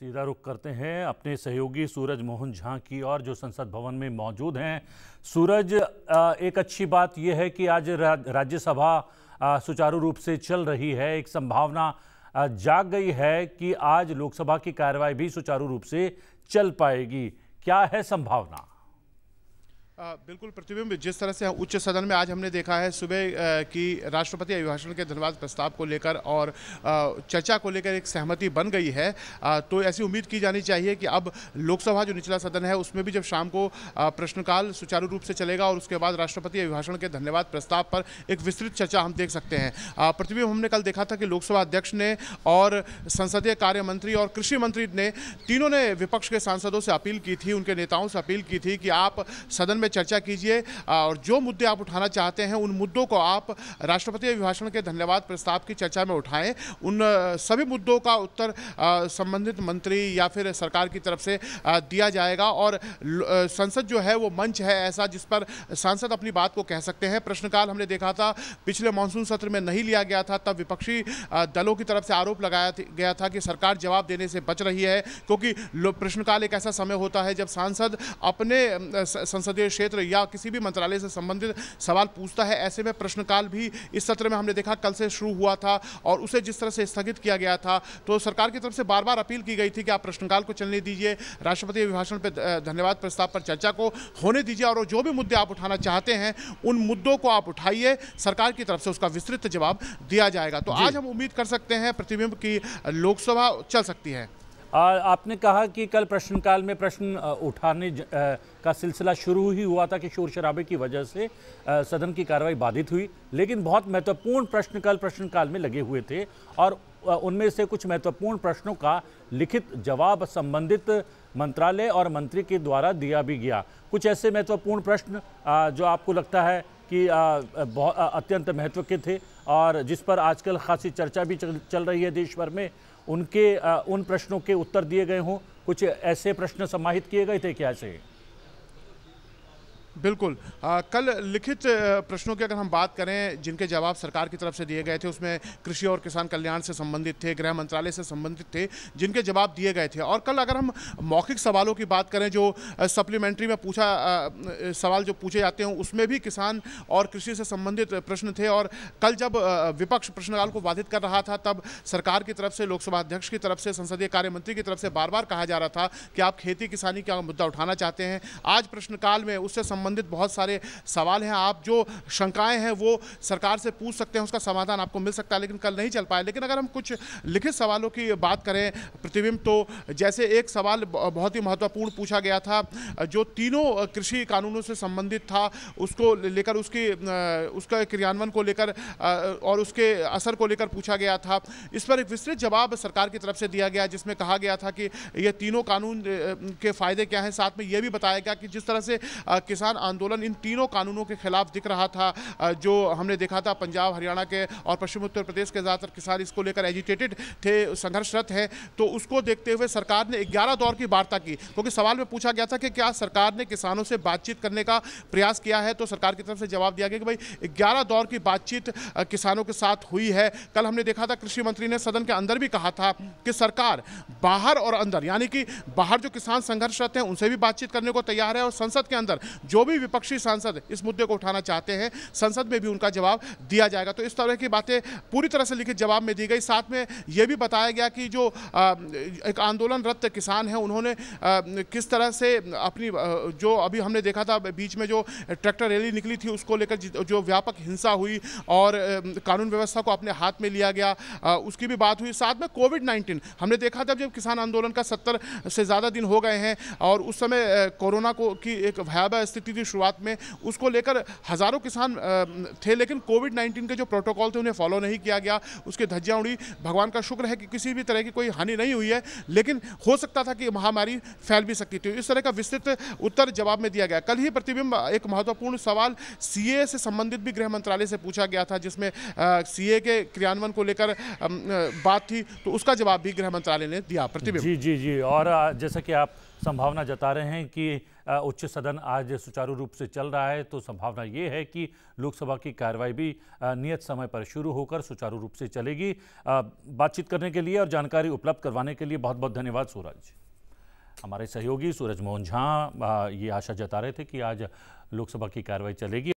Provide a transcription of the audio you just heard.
सीधा रुख करते हैं अपने सहयोगी सूरज मोहन झा की और जो संसद भवन में मौजूद हैं। सूरज, एक अच्छी बात यह है कि आज राज्यसभा सुचारू रूप से चल रही है। एक संभावना जाग गई है कि आज लोकसभा की कार्यवाही भी सुचारू रूप से चल पाएगी। क्या है संभावना? बिल्कुल प्रतिबिंब, जिस तरह से उच्च सदन में आज हमने देखा है सुबह की राष्ट्रपति अभिभाषण के धन्यवाद प्रस्ताव को लेकर और चर्चा को लेकर एक सहमति बन गई है, तो ऐसी उम्मीद की जानी चाहिए कि अब लोकसभा जो निचला सदन है उसमें भी जब शाम को प्रश्नकाल सुचारू रूप से चलेगा और उसके बाद राष्ट्रपति अभिभाषण के धन्यवाद प्रस्ताव पर एक विस्तृत चर्चा हम देख सकते हैं। प्रतिबिंब, हमने कल देखा था कि लोकसभा अध्यक्ष ने और संसदीय कार्य मंत्री और कृषि मंत्री ने तीनों ने विपक्ष के सांसदों से अपील की थी, उनके नेताओं से अपील की थी कि आप सदन में चर्चा कीजिए और जो मुद्दे आप उठाना चाहते हैं उन मुद्दों को आप राष्ट्रपति अभिभाषण के धन्यवाद प्रस्ताव की चर्चा में उठाएं। उन सभी मुद्दों का उत्तर संबंधित मंत्री या फिर सरकार की तरफ से दिया जाएगा और संसद जो है वो मंच है ऐसा जिस पर सांसद अपनी बात को कह सकते हैं। प्रश्नकाल हमने देखा था पिछले मानसून सत्र में नहीं लिया गया था, तब विपक्षी दलों की तरफ से आरोप लगाया गया था कि सरकार जवाब देने से बच रही है, क्योंकि प्रश्नकाल एक ऐसा समय होता है जब सांसद अपने संसदीय क्षेत्र या किसी भी मंत्रालय से संबंधित सवाल पूछता है। ऐसे में प्रश्नकाल भी इस सत्र में हमने देखा कल से शुरू हुआ था और उसे जिस तरह से स्थगित किया गया था, तो सरकार की तरफ से बार बार अपील की गई थी कि आप प्रश्नकाल को चलने दीजिए, राष्ट्रपति अभिभाषण पर धन्यवाद प्रस्ताव पर चर्चा को होने दीजिए और जो भी मुद्दे आप उठाना चाहते हैं उन मुद्दों को आप उठाइए, सरकार की तरफ से उसका विस्तृत जवाब दिया जाएगा। तो आज हम उम्मीद कर सकते हैं प्रतिबिंब की लोकसभा चल सकती है। आपने कहा कि कल प्रश्नकाल में प्रश्न उठाने का सिलसिला शुरू ही हुआ था कि शोर शराबे की वजह से सदन की कार्रवाई बाधित हुई, लेकिन बहुत महत्वपूर्ण प्रश्न कल प्रश्नकाल में लगे हुए थे और उनमें से कुछ महत्वपूर्ण प्रश्नों का लिखित जवाब संबंधित मंत्रालय और मंत्री के द्वारा दिया भी गया। कुछ ऐसे महत्वपूर्ण प्रश्न जो आपको लगता है कि बहुत अत्यंत महत्व के थे और जिस पर आजकल खासी चर्चा भी चल रही है देश भर में, उन प्रश्नों के उत्तर दिए गए हों? कुछ ऐसे प्रश्न समाहित किए गए थे क्या से? बिल्कुल, कल लिखित प्रश्नों की अगर हम बात करें जिनके जवाब सरकार की तरफ से दिए गए थे उसमें कृषि और किसान कल्याण से संबंधित थे, गृह मंत्रालय से संबंधित थे जिनके जवाब दिए गए थे। और कल अगर हम मौखिक सवालों की बात करें जो सप्लीमेंट्री में सवाल जो पूछे जाते हैं उसमें भी किसान और कृषि से संबंधित प्रश्न थे। और कल जब विपक्ष प्रश्नकाल को बाधित कर रहा था तब सरकार की तरफ से, लोकसभा अध्यक्ष की तरफ से, संसदीय कार्य मंत्री की तरफ से बार बार कहा जा रहा था कि आप खेती किसानी का मुद्दा उठाना चाहते हैं। आज प्रश्नकाल में उससे संबंधित बहुत सारे सवाल हैं, आप जो शंकाएं हैं वो सरकार से पूछ सकते हैं, उसका समाधान आपको मिल सकता है, लेकिन कल नहीं चल पाया। लेकिन अगर हम कुछ लिखित सवालों की बात करें प्रतिबिंब, तो जैसे एक सवाल बहुत ही महत्वपूर्ण पूछा गया था जो तीनों कृषि कानूनों से संबंधित था, उसको लेकर उसका क्रियान्वयन को लेकर और उसके असर को लेकर पूछा गया था। इस पर एक विस्तृत जवाब सरकार की तरफ से दिया गया जिसमें कहा गया था कि ये तीनों कानून के फायदे क्या हैं, साथ में यह भी बताया गया कि जिस तरह से किसान आंदोलन इन तीनों कानूनों के खिलाफ दिख रहा था, जो हमने देखा था पंजाब, हरियाणा के और पश्चिम उत्तर प्रदेश के ज़्यादातर किसान इसको लेकर एजिटेटेड थे, संघर्षरत है, तो उसको देखते हुए सरकार ने 11 दौर की वार्ता की। क्योंकि सवाल में पूछा गया था कि क्या सरकार ने किसानों से बातचीत करने का प्रयास किया है, तो सरकार की तरफ से जवाब दिया गया कि भाई 11 दौर की बातचीत किसानों के साथ हुई है। कल हमने देखा था कृषि मंत्री ने सदन के अंदर भी कहा था कि सरकार बाहर और अंदर, यानी कि बाहर जो किसान संघर्षरत हैं उनसे भी बातचीत करने को तैयार है और संसद के अंदर जो भी विपक्षी सांसद इस मुद्दे को उठाना चाहते हैं संसद में भी उनका जवाब दिया जाएगा। तो इस तरह की बातें पूरी तरह से लिखित जवाब में दी गई। साथ में यह भी बताया गया कि जो एक आंदोलनरत किसान हैं उन्होंने किस तरह से अपनी जो अभी हमने देखा था बीच में जो ट्रैक्टर रैली निकली थी उसको लेकर जो व्यापक हिंसा हुई और कानून व्यवस्था को अपने हाथ में लिया गया, उसकी भी बात हुई। साथ में कोविड-19 हमने देखा था जब किसान आंदोलन का 70 से ज़्यादा दिन हो गए हैं और उस समय कोरोना की एक भयावह स्थिति थी शुरुआत में, उसको लेकर हजारों किसान थे, लेकिन कोविड-19 के जो प्रोटोकॉल थे उन्हें फॉलो नहीं किया गया, उसकी धज्जियां उड़ी। भगवान का शुक्र है कि किसी भी तरह की कोई हानि नहीं हुई है, लेकिन हो सकता था कि महामारी फैल भी सकती थी। इस तरह का विस्तृत उत्तर जवाब में दिया गया। कल ही प्रतिबिंब एक महत्वपूर्ण सवाल सीए से संबंधित भी गृह मंत्रालय से पूछा गया था जिसमें सीए के क्रियान्वयन को लेकर बात थी, तो उसका जवाब भी गृह मंत्रालय ने दिया। प्रतिबिंब जी जी जी, और जैसा कि आप संभावना जता रहे हैं कि उच्च सदन आज सुचारू रूप से चल रहा है, तो संभावना ये है कि लोकसभा की कार्रवाई भी नियत समय पर शुरू होकर सुचारू रूप से चलेगी। बातचीत करने के लिए और जानकारी उपलब्ध करवाने के लिए बहुत बहुत धन्यवाद सूरज। हमारे सहयोगी सूरज मोहन झा ये आशा जता रहे थे कि आज लोकसभा की कार्रवाई चलेगी।